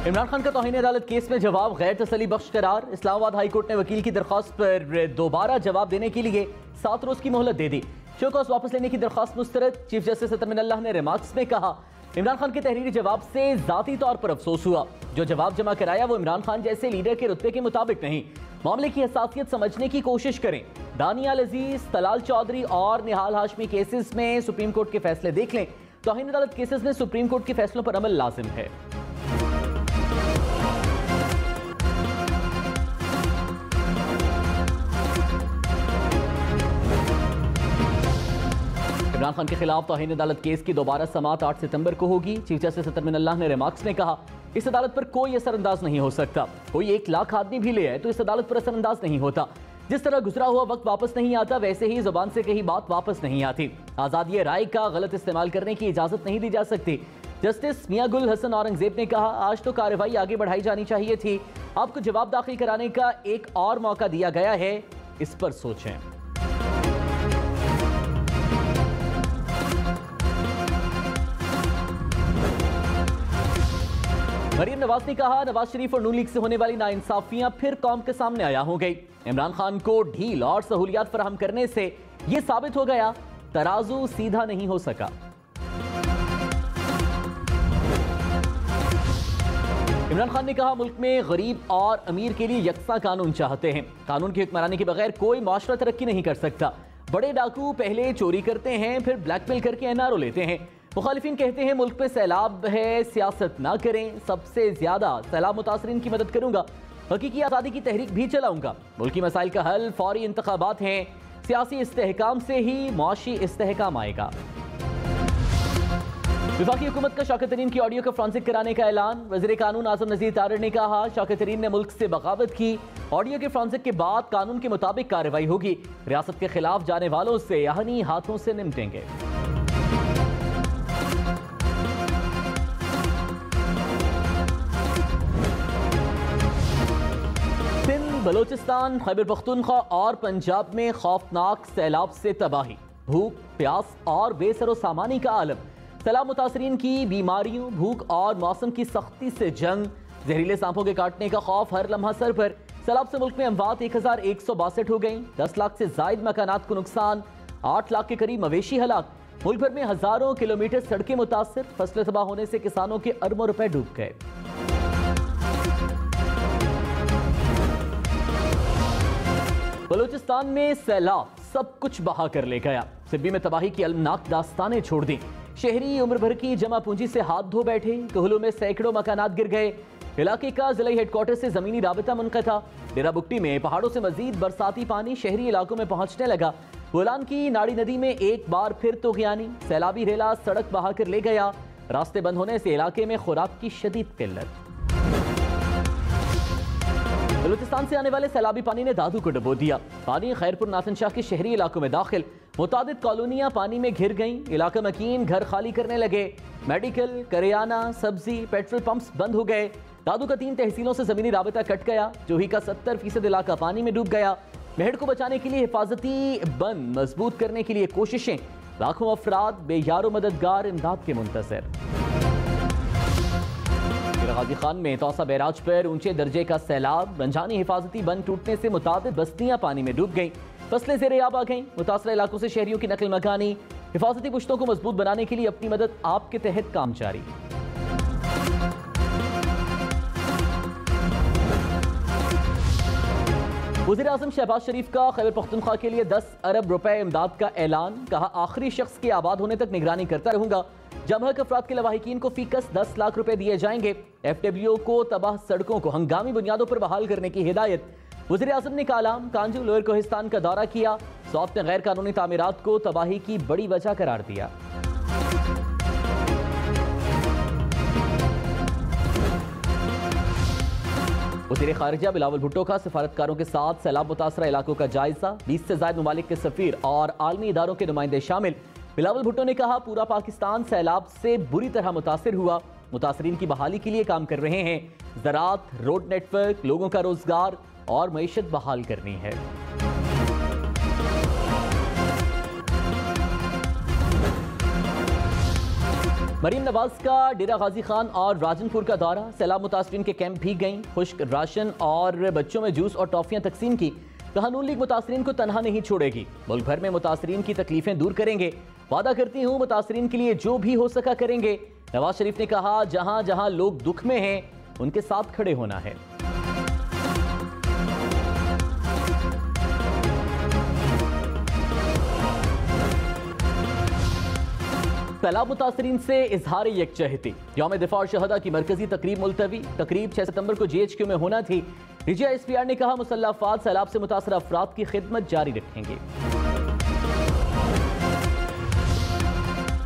इमरान खान का तौहीन अदालत केस में जवाब गैर तसली बख्श करार। इस्लामाबाद हाई कोर्ट ने वकील की दरख्वास्त पर दोबारा जवाब देने के लिए 7 रोज की मोहलत दे दी। शो कॉज वापस लेने की दरख्वास्त मुस्तरद। चीफ जस्टिस अतर मिनल्लाह ने रिमार्क्स में कहा, इमरान खान के तहरीरी जवाब से जाती तौर पर अफसोस हुआ। जो जवाब जमा कराया वो इमरान खान जैसे लीडर के रुतबे के मुताबिक नहीं। मामले की हसासियत समझने की कोशिश करें। दानियाल अजीज, तलाल चौधरी और निहाल हाशमी केसेस में सुप्रीम कोर्ट के फैसले देख लें। तौहीन अदालत केसेस में सुप्रीम कोर्ट के फैसलों पर अमल लाजिम है। इमरान खान के खिलाफ तौहीन अदालत केस की दोबारा समाअत 8 सितंबर को होगी। चीफ जस्टिस अतर मिनल्लाह ने रिमार्क्स में कहा, इस अदालत पर कोई असरअंदाज नहीं हो सकता। कोई 1 लाख आदमी भी ले आए तो इस अदालत पर असरअंदाज नहीं होता। जिस तरह गुजरा हुआ वक्त वापस नहीं आता, वैसे ही जुबान से कही बात वापस नहीं आती। आज़ादी राय का गलत इस्तेमाल करने की इजाजत नहीं दी जा सकती। जस्टिस मियां गुल हसन औरंगजेब ने कहा, आज तो कार्रवाई आगे बढ़ाई जानी चाहिए थी। आपको जवाब दाखिल कराने का एक और मौका दिया गया है, इस पर सोचें। मरीम नवाज ने कहा, नवाज शरीफ और नून लीग से होने वाली नाइंसाफियां फिर कौम के सामने आया हो गई। इमरान खान को ढील और सहूलियात फराहम करने से यह साबित हो गया, तराजू सीधा नहीं हो सका। इमरान खान ने कहा, मुल्क में गरीब और अमीर के लिए यकसा कानून चाहते हैं। कानून की हुक्मरानी के बगैर कोई माशरा तरक्की नहीं कर सकता। बड़े डाकू पहले चोरी करते हैं, फिर ब्लैकमेल करके एनआरओ लेते हैं। मुखालिफिन कहते हैं मुल्क पे सैलाब है, सियासत ना करें। सबसे ज्यादा सैलाब मुतासरीन की मदद करूंगा। हकीकी आज़ादी की तहरीक भी चलाऊंगा। मुल्की मसाइल का हल फौरी इंतखाबात हैं। सियासी इस्तेहकाम से ही मुआशी इस्तेहकाम आएगा। वफाकी हुकूमत का शौकत तरीन की ऑडियो का फ्रांसिक कराने का ऐलान। वज़ीर कानून आज़म नज़ीर तारड़ ने कहा, शौकत तरीन ने मुल्क से बगावत की। ऑडियो के फ्रांसिक के बाद कानून के मुताबिक कार्रवाई होगी। रियासत के खिलाफ जाने वालों से यानी हाथों से निपटेंगे। बलोचिस्तान, खैबर पख्तूनख्वा और पंजाब में खौफनाक सैलाब से तबाही, भूख, प्यास और बेसरो सामानी का आलम। सैलाब मुतासरीन की बीमारियों, भूख और मौसम की सख्ती से जंग। जहरीले सांपों के काटने का खौफ हर लम्हा सर पर। सैलाब से मुल्क में अमवात 1162 हो गई। 10 लाख से जायद मकानात को नुकसान। 8 लाख के करीब मवेशी हलाक। मुल्क भर में हजारों किलोमीटर सड़कें मुतासर। फसलें तबाह होने से किसानों के अरबों रुपए डूब गए। बलूचिस्तान में सैलाब सब कुछ बहा कर ले गया। सिब्बी में तबाही की अलमनाक दास्तानें छोड़ दी। शहरी उम्र भर की जमा पूंजी से हाथ धो बैठे। कहलों में सैकड़ों मकानात गिर गए। इलाके का जिला हेडक्वार्टर से जमीनी राबिता मुनक़ता। डेरा बुक्टी में पहाड़ों से मजीद बरसाती पानी शहरी इलाकों में पहुंचने लगा। बोलान की नाड़ी नदी में एक बार फिर तूग़यानी। सैलाबी रेला सड़क बहा कर ले गया। रास्ते बंद होने से इलाके में खुराक की शदीद किल्लत। बलूचिस्तान से आने वाले सैलाबी पानी ने दादू को डुबो दिया। पानी खैरपुर नासन शाह के शहरी इलाकों में दाखिल। मुतादिद कॉलोनियां पानी में घिर गईं। इलाका मकीन घर खाली करने लगे। मेडिकल, करियाना, सब्जी, पेट्रोल पंप्स बंद हो गए। दादू का 3 तहसीलों से जमीनी राबिता कट गया। जोही का 70% इलाका पानी में डूब गया। मेहड़ को बचाने के लिए हिफाजती बंद मजबूत करने के लिए कोशिशें। लाखों अफराद बेयारो मददगार इमदाद के मुंतज़िर। गाजी खान में तौसा बैराज पर ऊंचे दर्जे का सैलाब। रंजानी हिफाजती बंद टूटने से मुतादिद बस्तियां पानी में डूब गईं। फसलें ज़ेर-ए-आब आ गईं। मुतासरा इलाकों से शहरियों की नकल मकानी। हिफाजती पुश्तों को मजबूत बनाने के लिए अपनी मदद आपके तहत काम जारी। वज़ीर आज़म शहबाज शरीफ का खैबर पख्तूनख्वा के लिए 10 अरब रुपए इमदाद का ऐलान। कहा, आखिरी शख्स के आबाद होने तक निगरानी करता रहूंगा। जमहक अफराद के लवाहिकीन को फीकस 10 लाख रुपए दिए जाएंगे। FWO को तबाह सड़कों को हंगामी बुनियादों पर बहाल करने की हिदायत। वज़ीर आज़म ने कालाम, कांजू, लोअर कोहिस्तान का दौरा किया। सौफ ने गैर कानूनी तामीरात को तबाही की बड़ी वजह करार दिया। वज़ीर खारिजा बिलावल भुट्टो का सफारतकारों के साथ सैलाब मुतासरा इलाकों का जायजा। 20 से ज्यादा ममालिक के सफीर और आलमी इदारों के नुमाइंदे शामिल। बिलावल भुट्टो ने कहा, पूरा पाकिस्तान सैलाब से बुरी तरह मुतासिर हुआ। मुतासरीन की बहाली के लिए काम कर रहे हैं। ज़राअत, रोड नेटवर्क, लोगों का रोजगार और मईशत बहाल करनी है। मरीम नवाज का डेरा गाजी खान और राजनपुर का दौरा, सैलाब मुतासरीन के कैंप भी गईं, खुश्क राशन और बच्चों में जूस और टॉफियां तकसीम की। कहा नून लीग मुतासरीन को तनहा नहीं छोड़ेगी, मुल्क भर में मुतासरीन की तकलीफें दूर करेंगे। वादा करती हूँ मुतासरीन के लिए जो भी हो सका करेंगे। नवाज शरीफ ने कहा जहां जहां लोग दुख में हैं उनके साथ खड़े होना है। सैलाब मुतासरीन से इजहार यकजहती, यौम दिफा और शहदा की मरकजी तकरीब मुलतवी। तकरीब 6 सितंबर को GHQ में होना थी। DGI-SPR ने कहा मुसल्लह अफवाद सैलाब से मुतासर अफराद की खिदमत जारी रखेंगे।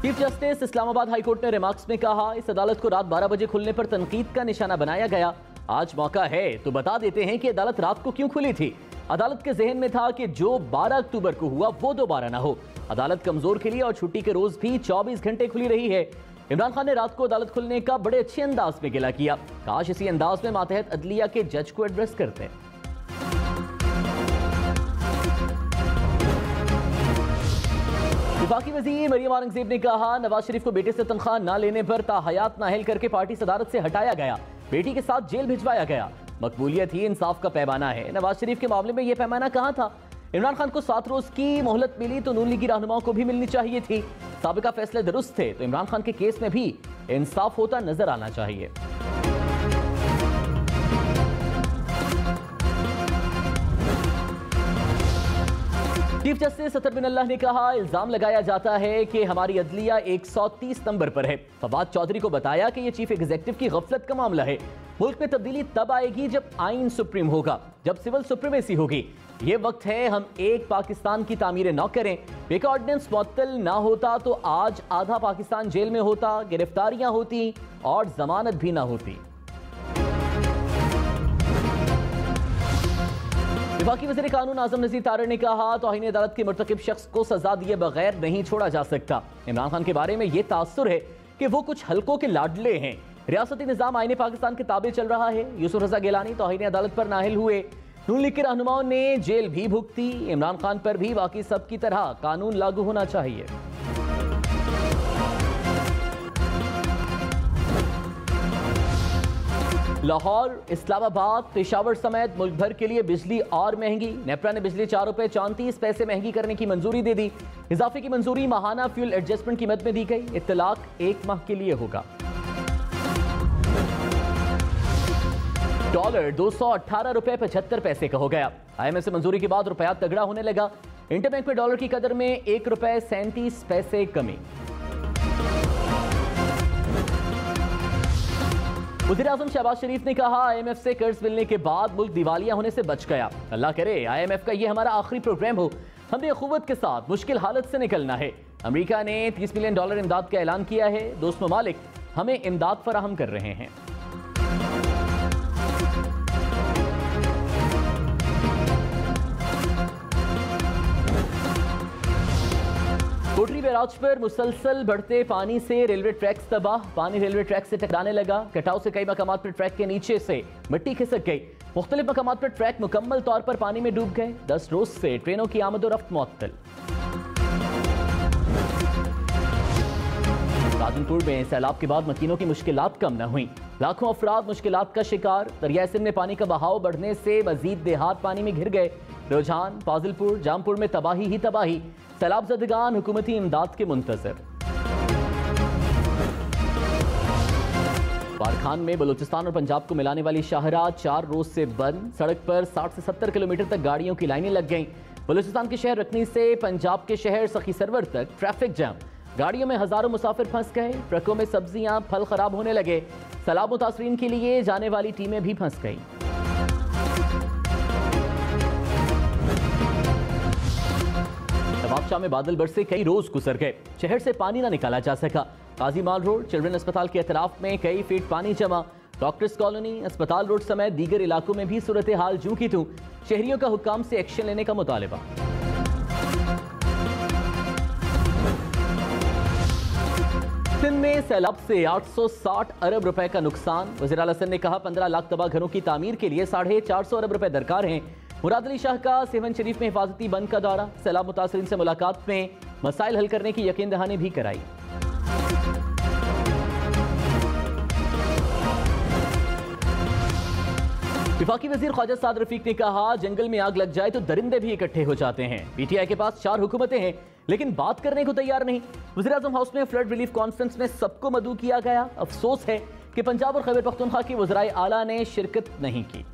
Chief justice Islamabad high court ने रिमार्क्स में कहा इस अदालत को रात 12 बजे खुलने पर तनकीद का निशाना बनाया गया। आज मौका है तो बता देते हैं कि अदालत रात को क्यों खुली थी। अदालत के जहन में था कि जो 12 अक्टूबर को हुआ वो दोबारा ना हो। अदालत कमजोर के लिए और छुट्टी के रोज भी 24 घंटे खुली रही है। इमरान खान ने रात को अदालत खुलने का बड़े अच्छे अंदाज में गिला किया। काश इसी अंदाज में मातहत अदलिया के जज को एड्रेस करते। वफाकी वजीर मरियम औरंगजेब ने कहा नवाज शरीफ को बेटे से तनख्वाह न लेने पर ताहयात नाअहल करके पार्टी सदारत से हटाया गया, बेटी के साथ जेल भिजवाया गया। मकबूलियत ही इंसाफ का पैमाना है। नवाज शरीफ के मामले में यह पैमाना कहां था? इमरान खान को 7 रोज की मोहलत मिली तो नून लीगी रहनुमाओं को भी मिलनी चाहिए थी। साबिका फैसले दुरुस्त थे तो इमरान खान के केस में भी इंसाफ होता नजर आना चाहिए। चीफ जस्टिस सतर बिन अल्लाह ने कहा इल्जाम लगाया जाता है कि हमारी अदलिया 130 नंबर पर है। फवाद चौधरी को बताया कि यह चीफ एग्जीक्यूटिव की गफलत का मामला है। मुल्क में तब्दीली तब आएगी जब आइन सुप्रीम होगा, जब सिविल सुप्रीमेसी होगी। ये वक्त है हम एक पाकिस्तान की तामीर न करें। बेका ऑर्डिनेंस मुअत्तल ना होता तो आज आधा पाकिस्तान जेल में होता, गिरफ्तारियां होती और जमानत भी ना होती। वफाकी वज़ीर कानून आज़म नज़ीर तारड़ ने कहा तौहीन अदालत के मुर्तकिब शख्स को सजा दिए बगैर नहीं छोड़ा जा सकता। इमरान खान के बारे में यह तासुर है कि वो कुछ हल्कों के लाडले हैं। रियासती निज़ाम आईने पाकिस्तान के ताबे चल रहा है। यूसुफ रज़ा गिलानी तौहीन अदालत पर नाहिल हुए। नून लीग के रहनुमाओं ने जेल भी भुगती। इमरान खान पर भी बाकी सब की तरह कानून लागू होना चाहिए। लाहौर, इस्लामाबाद, पेशावर समेत मुल्क भर के लिए बिजली और महंगी। नेपरा ने बिजली 4 रुपए 34 पैसे महंगी करने की मंजूरी दे दी। इजाफे की मंजूरी माहाना फ्यूल एडजस्टमेंट कीमत में दी गई। इत्तलाक 1 माह के लिए होगा। डॉलर 218 रुपए 75 पैसे का हो गया। IMF से मंजूरी के बाद रुपया तगड़ा होने लगा। इंटरबैंक में डॉलर की कदर में 1 रुपए 37 पैसे कमी। वज़ीर आज़म शहबाज शरीफ ने कहा IMF से कर्ज मिलने के बाद मुल्क दिवालिया होने से बच गया। अल्लाह करे IMF का यह हमारा आखिरी प्रोग्राम हो। हमने अखुवत के साथ मुश्किल हालत से निकलना है। अमेरिका ने $30 मिलियन इमदाद का ऐलान किया है। दोस्त ममालिक हमें इमदाद फराहम कर रहे हैं। कोटरी बैराज पर मुसलसल बढ़ते पानी से रेलवे ट्रैक्स तबाह। पानी रेलवे ट्रैक से टकराने लगा। कटाव से कई मकामात पर ट्रैक के नीचे से मिट्टी खिसक गई। मुख्तलिफ मकामात पर ट्रैक मुकम्मल तौर पर पानी में डूब गए। 10 रोज से ट्रेनों की आमद-ओ-रफ्त मुअत्तल। राजनपुर में सैलाब के बाद मकीनों की मुश्किलात कम न हुई। लाखों अफराद मुश्किलात का शिकार। दरिया सिंध में पानी का बहाव बढ़ने से मजीद देहात पानी में घिर गए। रुझान, फाजिलपुर, जामपुर में तबाही ही तबाही। सैलाब ज़दगान हुकूमती इमदाद के मुंतज़िर। बारखान में बलूचिस्तान और पंजाब को मिलाने वाली शाहराह 4 रोज से बंद। सड़क पर 60 से 70 किलोमीटर तक गाड़ियों की लाइनें लग गईं। बलूचिस्तान के शहर रखनी से पंजाब के शहर सखी सरवर तक ट्रैफिक जाम। गाड़ियों में हजारों मुसाफिर फंस गए। ट्रकों में सब्जियां फल खराब होने लगे। सैलाब मुतासरीन के लिए जाने वाली टीमें भी फंस गईं। नवाबशाह में बादल बरसे कई रोज गुजर गए। शहर से पानी ना निकाला जा सका। काजी माल रोड, चिल्ड्रन अस्पताल के अतराफ में कई फीट पानी जमा। डॉक्टर्स कॉलोनी, अस्पताल रोड समेत दीगर इलाकों में भी सूरत हाल जूं की तूं। शहरियों का हुक्काम से एक्शन लेने का मुतालिबा। सिंध में सैलाब से 860 अरब रुपए का नुकसान। वज़ीर आला सिंध ने कहा 15 लाख तबाह घरों की तामीर के लिए 450 अरब रुपए दरकार हैं। मुराद अली शाह का सेवन शरीफ में हिफाजती बंद का दौरा। सैलाब मुतासरीन से मुलाकात में मसाइल हल करने की यकीन दहानी भी कराई। वफाकी वजीर ख्वाजा साद रफीक ने कहा, जंगल में आग लग जाए तो दरिंदे भी इकट्ठे हो जाते हैं। पीटीआई के पास 4 हुकूमतें हैं लेकिन बात करने को तैयार नहीं। वज़ीर-ए-आज़म हाउस में फ्लड रिलीफ कॉन्फ्रेंस में सबको मदऊ किया गया। अफसोस है कि पंजाब और खैबर पख्तूनख्वा की वज़राए आला ने शिरकत नहीं की।